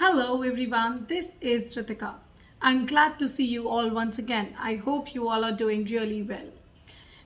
Hello everyone, this is Ritika. I'm glad to see you all once again. I hope you all are doing really well.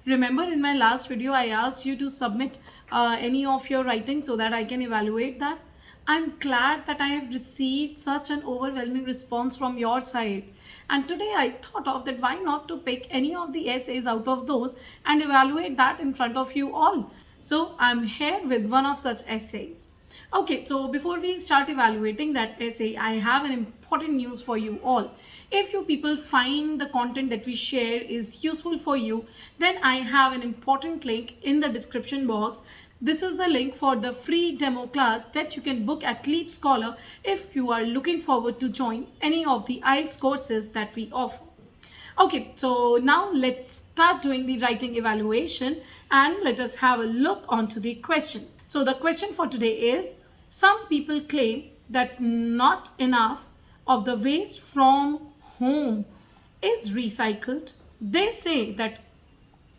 Remember in my last video I asked you to submit any of your writing so that I can evaluate that. I'm glad that I have received such an overwhelming response from your side. And today I thought of that why not to pick any of the essays out of those and evaluate that in front of you all. So I'm here with one of such essays. Okay, so before we start evaluating that essay, I have an important news for you all. If you people find the content that we share is useful for you, then I have an important link in the description box. This is the link for the free demo class that you can book at Leap Scholar if you are looking forward to join any of the IELTS courses that we offer. Okay, so now let's start doing the writing evaluation and let us have a look onto the question. So the question for today is, some people claim that not enough of the waste from home is recycled. They say that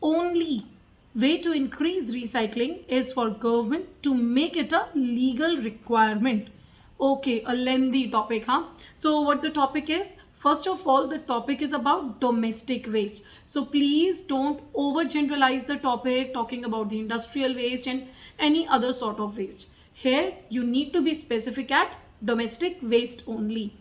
only way to increase recycling is for government to make it a legal requirement. Okay, a lengthy topic, huh? So what the topic is? First of all, the topic is about domestic waste. So please don't overgeneralize the topic talking about the industrial waste and any other sort of waste. Here you need to be specific at domestic waste only.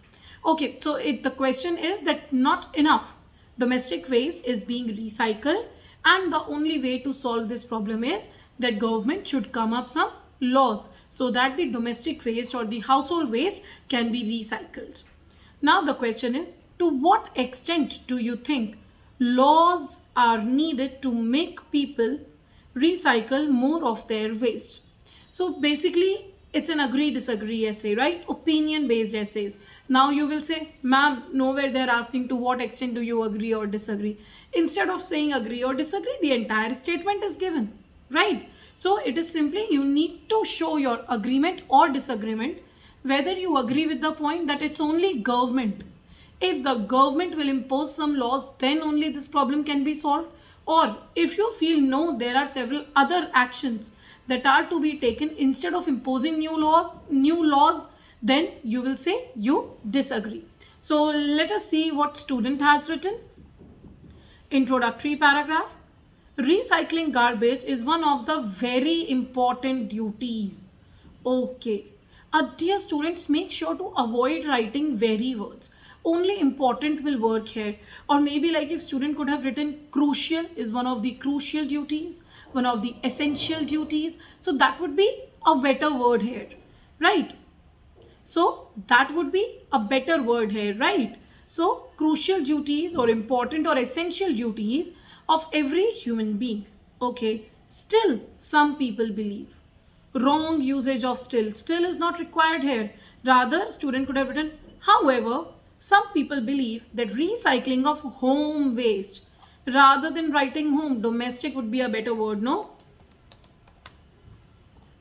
Okay, so the question is that not enough domestic waste is being recycled, and the only way to solve this problem is that government should come up some laws so that the domestic waste or the household waste can be recycled. Now the question is, to what extent do you think laws are needed to make people recycle more of their waste? So basically it's an agree-disagree essay, right? Opinion-based essays. Now you will say, ma'am, nowhere they're asking to what extent do you agree or disagree. Instead of saying agree or disagree, the entire statement is given, right? So it is simply you need to show your agreement or disagreement, whether you agree with the point that it's only government. If the government will impose some laws, then only this problem can be solved. Or if you feel no, there are several other actions that are to be taken instead of imposing new laws, then you will say you disagree. So let us see what student has written. Introductory paragraph. Recycling garbage is one of the very important duties. Okay. Dear students, make sure to avoid writing very words. Only important will work here. Or maybe like if student could have written crucial is one of the crucial duties, one of the essential duties. So that would be a better word here, right? So that would be a better word here, right? So crucial duties or important or essential duties of every human being. Okay. Still, some people believe. Wrong usage of still. Still is not required here. Rather, student could have written, however, some people believe that recycling of home waste, rather than writing home, domestic would be a better word, no?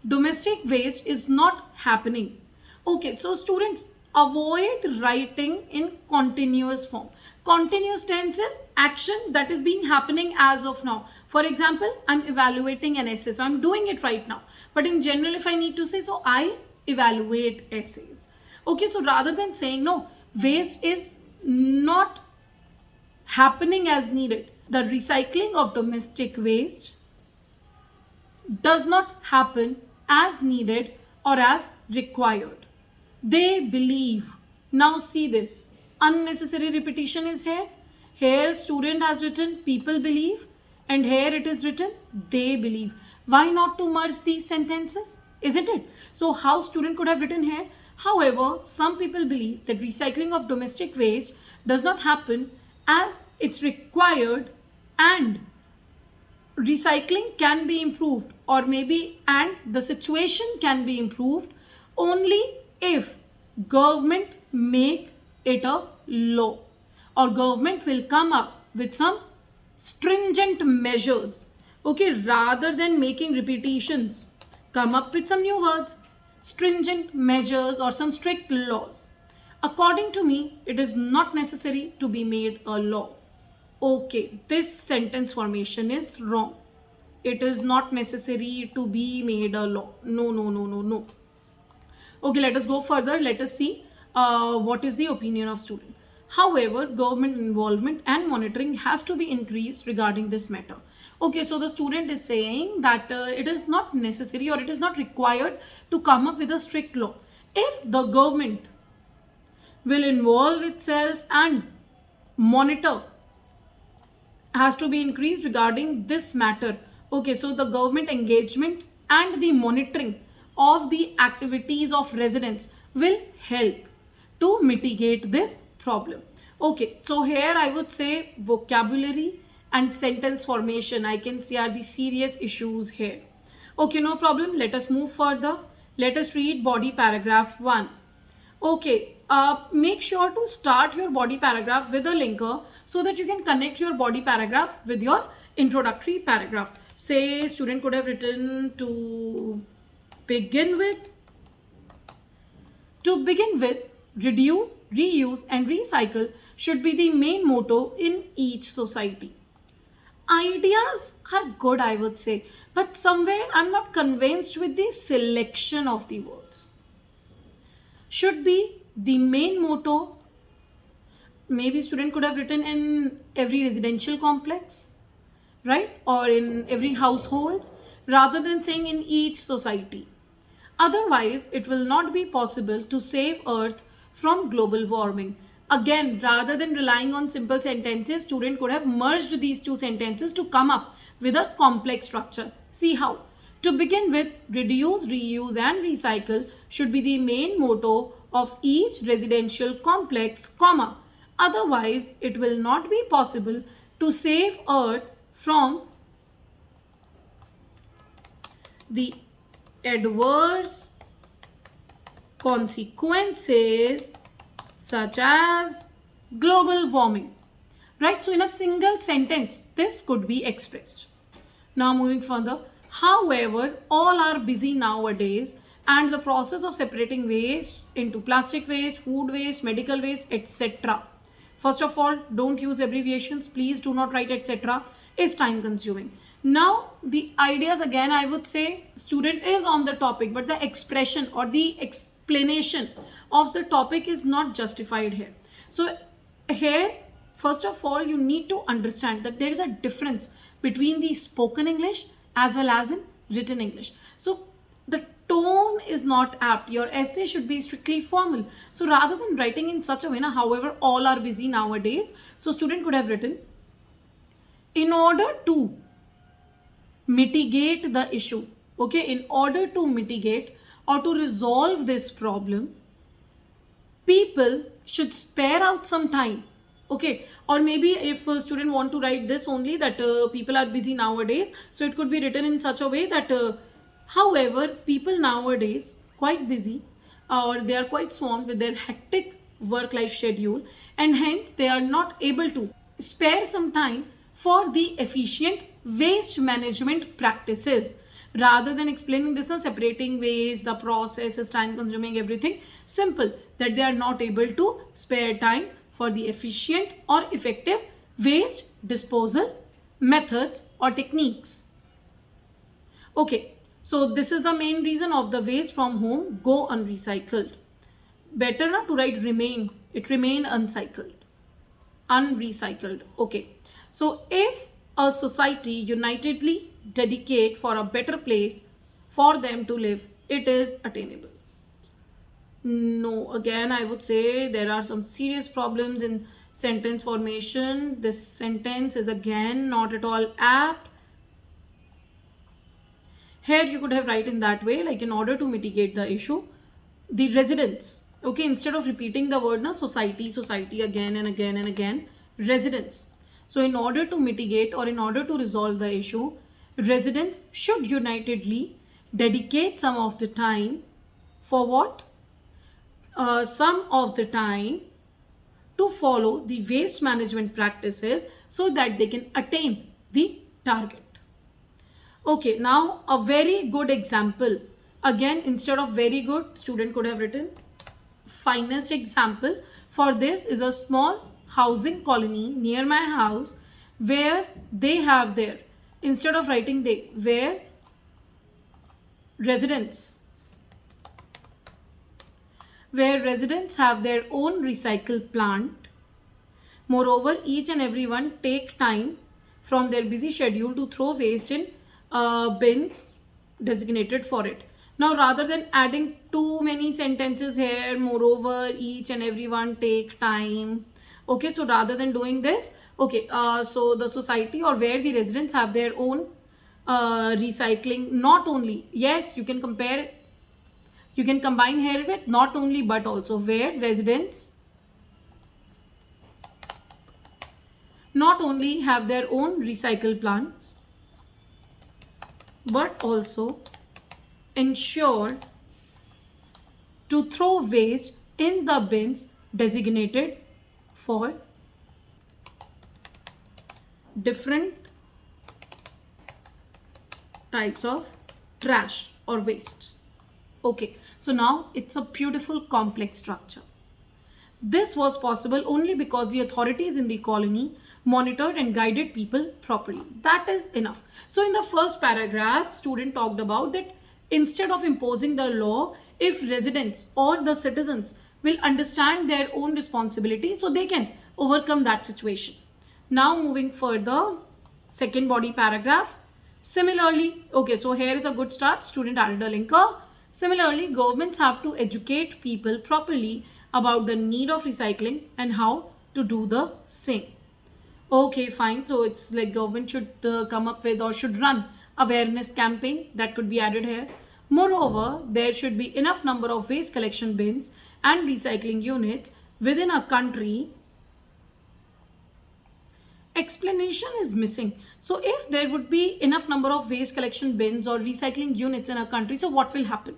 Domestic waste is not happening. Okay, so students, avoid writing in continuous form. Continuous tense is action that is being happening as of now. For example, I'm evaluating an essay, so I'm doing it right now. But in general, if I need to say, so I evaluate essays. Okay, so rather than saying no, waste is not happening as needed. The recycling of domestic waste does not happen as needed or as required. They believe. Now see this. Unnecessary repetition is here. Here student has written people believe, and here it is written they believe. Why not to merge these sentences? Isn't it? So how student could have written here? However, some people believe that recycling of domestic waste does not happen as it's required, and recycling can be improved, or maybe and the situation can be improved only if government make it a law, or government will come up with some stringent measures. Okay, rather than making repetitions, come up with some new words, stringent measures or some strict laws. According to me, it is not necessary to be made a law. Okay, this sentence formation is wrong. It is not necessary to be made a law. No, no, no, no, no. Okay, let us go further. Let us see. what is the opinion of student. However, government involvement and monitoring has to be increased regarding this matter. Okay, so the student is saying that it is not necessary or it is not required to come up with a strict law. If the government will involve itself and monitor, has to be increased regarding this matter. Okay, so the government engagement and the monitoring of the activities of residents will help to mitigate this problem. Okay, so here I would say vocabulary and sentence formation, I can see, are the serious issues here. Okay, no problem. Let us move further. Let us read body paragraph 1. Okay, make sure to start your body paragraph with a linker so that you can connect your body paragraph with your introductory paragraph. Say student could have written to begin with, reduce, reuse and recycle should be the main motto in each society. Ideas are good, I would say, but somewhere I'm not convinced with the selection of the words. Should be the main motto. Maybe student could have written in every residential complex, right? Or in every household, rather than saying in each society. Otherwise, it will not be possible to save Earth from global warming. Again, rather than relying on simple sentences, student could have merged these two sentences to come up with a complex structure. See how. To begin with, reduce, reuse and recycle should be the main motto of each residential complex, comma. Otherwise, it will not be possible to save Earth from the adverse consequences such as global warming. Right? So in a single sentence, this could be expressed. Now moving further. However, all are busy nowadays and the process of separating waste into plastic waste, food waste, medical waste, etc. First of all, don't use abbreviations. Please do not write etc. It's time consuming. Now, the ideas again, I would say student is on the topic, but the expression or the explanation of the topic is not justified here. So here, first of all, you need to understand that there is a difference between the spoken English as well as in written English. So the tone is not apt. Your essay should be strictly formal. So rather than writing in such a way, however, all are busy nowadays. So student could have written, in order to mitigate the issue, okay, in order to mitigate or to resolve this problem, people should spare out some time. Okay, or maybe if a student want to write this only, that people are busy nowadays, so it could be written in such a way that however, people nowadays quite busy or they are quite swamped with their hectic work-life schedule, and hence they are not able to spare some time for the efficient waste management practices. Rather than explaining this as separating waste, the process is time consuming, everything simple, that they are not able to spare time for the efficient or effective waste disposal methods or techniques. Okay, so this is the main reason of the waste from home go unrecycled. Better not to write remain, it remain unrecycled. Okay, so if a society unitedly dedicate for a better place for them to live, it is attainable. No, again, I would say there are some serious problems in sentence formation. This sentence is again not at all apt. Here you could have written in that way, like in order to mitigate the issue, the residents, okay, instead of repeating the word, society again and again and again, residents. So in order to mitigate or in order to resolve the issue, residents should unitedly dedicate some of the time for what? Some of the time to follow the waste management practices so that they can attain the target. Okay, now a very good example. Again, instead of very good, student could have written finest example for this is a small housing colony near my house where they have their, instead of writing they, where residents where residents have their own recycle plant. Moreover, each and everyone take time from their busy schedule to throw waste in bins designated for it. Now, rather than adding too many sentences here, moreover, each and everyone take time. Okay, so rather than doing this, okay, so the society or where the residents have their own recycling, not only, yes, you can compare, you can combine here with not only but also where residents not only have their own recycle plants but also ensure to throw waste in the bins designated for different types of trash or waste. Okay, so now it's a beautiful complex structure. This was possible only because the authorities in the colony monitored and guided people properly. That is enough. So in the first paragraph, student talked about that instead of imposing the law, if residents or the citizens will understand their own responsibility, so they can overcome that situation. Now moving further, second body paragraph. Similarly, okay, so here is a good start. Student added a linker. Similarly, governments have to educate people properly about the need of recycling and how to do the same. Okay, fine. So it's like government should come up with or should run awareness campaign that could be added here. Moreover, there should be enough number of waste collection bins and recycling units within a country. Explanation is missing. So if there would be enough number of waste collection bins or recycling units in a country, so what will happen?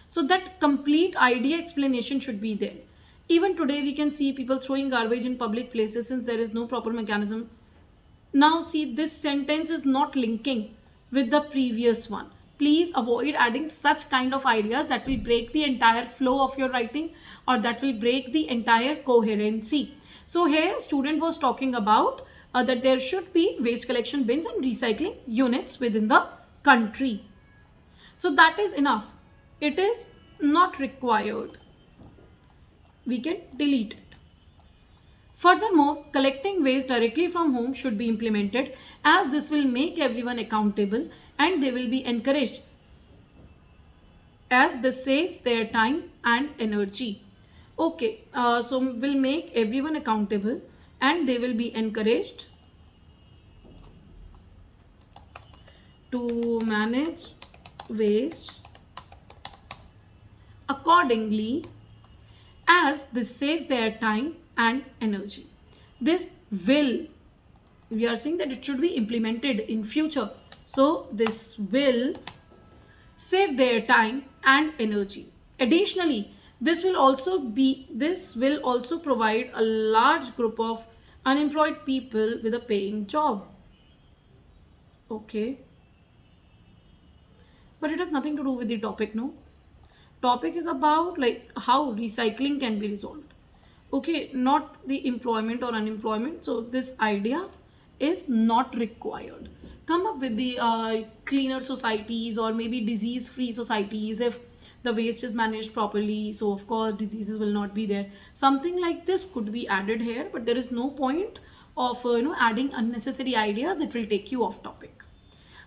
So that complete idea explanation should be there. Even today we can see people throwing garbage in public places since there is no proper mechanism. Now see, this sentence is not linking with the previous one. Please avoid adding such kind of ideas that will break the entire flow of your writing or that will break the entire coherency. So here student was talking about that there should be waste collection bins and recycling units within the country. So that is enough. It is not required. We can delete it. Furthermore, collecting waste directly from home should be implemented as this will make everyone accountable and they will be encouraged as this saves their time and energy. Okay, so will make everyone accountable and they will be encouraged to manage waste accordingly as this saves their time and energy. This will, we are saying that it should be implemented in future. So this will save their time and energy. Additionally, this will also provide a large group of unemployed people with a paying job. Okay. But it has nothing to do with the topic, no? Topic is about like how recycling can be resolved. Okay, not the employment or unemployment. So this idea is not required. Come up with the cleaner societies or maybe disease-free societies if the waste is managed properly. So of course diseases will not be there. Something like this could be added here, but there is no point of adding unnecessary ideas that will take you off topic.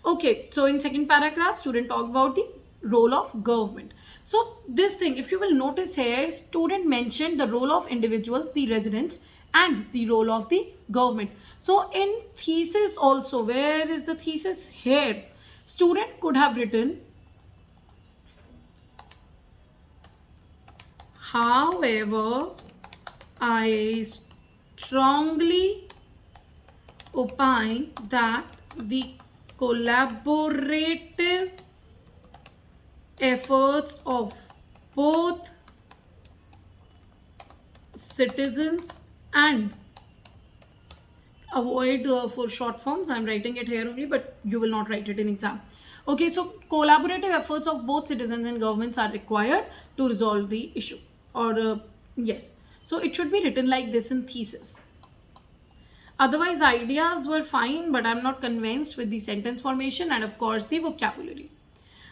Okay, so in second paragraph, student talked about the role of government. So this thing, if you will notice here, student mentioned the role of individuals, the residents, and the role of the government. So in thesis also, where is the thesis here? Student could have written, however, I strongly opine that the collaborative efforts of both citizens and avoid for short forms. I'm writing it here only, but you will not write it in exam. Okay, so collaborative efforts of both citizens and governments are required to resolve the issue. Or yes, so it should be written like this in thesis. Otherwise, ideas were fine, but I'm not convinced with the sentence formation and of course the vocabulary.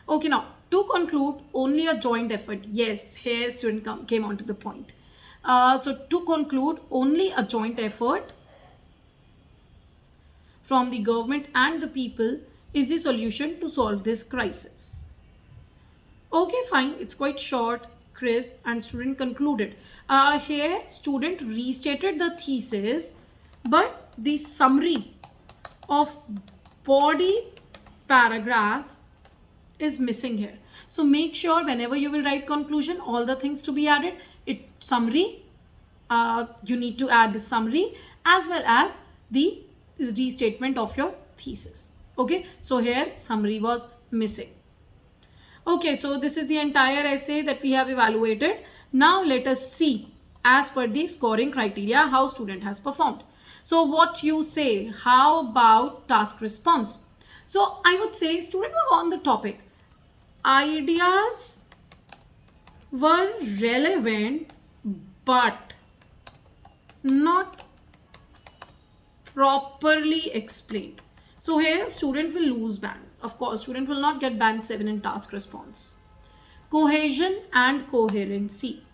Okay, now To conclude, only a joint effort. Yes, here student came on to the point. So to conclude, only a joint effort from the government and the people is the solution to solve this crisis. Okay, fine. It's quite short, crisp, and student concluded. Here, student restated the thesis, but the summary of body paragraphs is missing here. So make sure whenever you will write conclusion, all the things to be added. Summary, you need to add the summary as well as the restatement of your thesis. Okay, so here summary was missing. Okay, so this is the entire essay that we have evaluated. Now let us see, as per the scoring criteria, how student has performed. So what you say, how about task response? So I would say student was on the topic. Ideas were relevant but not properly explained. So here student will lose band. Of course, student will not get band 7 in task response. Cohesion and coherency.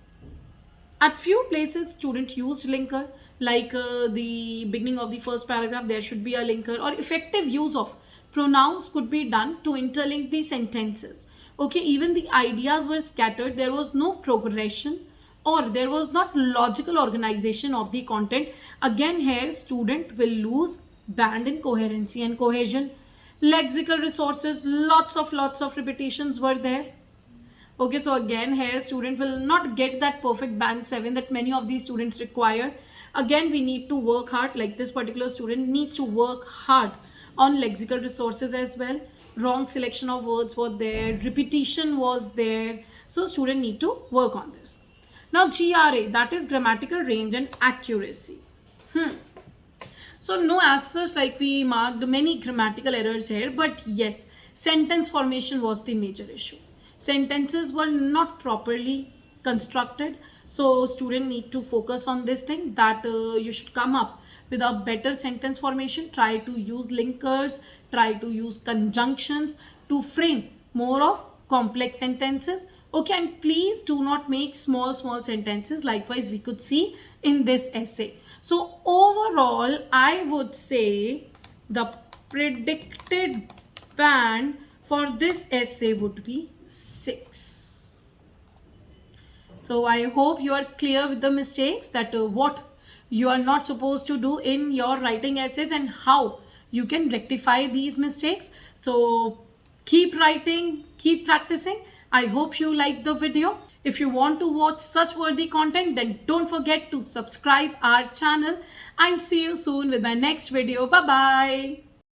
At few places, student used linker, like the beginning of the first paragraph, there should be a linker, or effective use of pronouns could be done to interlink the sentences. Okay, even the ideas were scattered. There was no progression, or there was not logical organization of the content. Again, here student will lose band in coherency and cohesion. Lexical resources, lots of repetitions were there. Okay, so again here student will not get that perfect band 7 that many of these students require. Again, we need to work hard, like this particular student needs to work hard on lexical resources as well. Wrong selection of words were there, repetition was there, so student need to work on this. Now GRA, that is grammatical range and accuracy. So no as such like we marked many grammatical errors here, but yes, sentence formation was the major issue. Sentences were not properly constructed, so student need to focus on this thing, that you should come up with a better sentence formation. Try to use linkers, try to use conjunctions to frame more of complex sentences. Okay, and please do not make small sentences. Likewise, we could see in this essay. So overall, I would say the predicted band for this essay would be 6. So I hope you are clear with the mistakes, that what you are not supposed to do in your writing essays and how you can rectify these mistakes. So keep writing, keep practicing. I hope you like the video. If you want to watch such worthy content, then don't forget to subscribe our channel. I'll see you soon with my next video. Bye bye.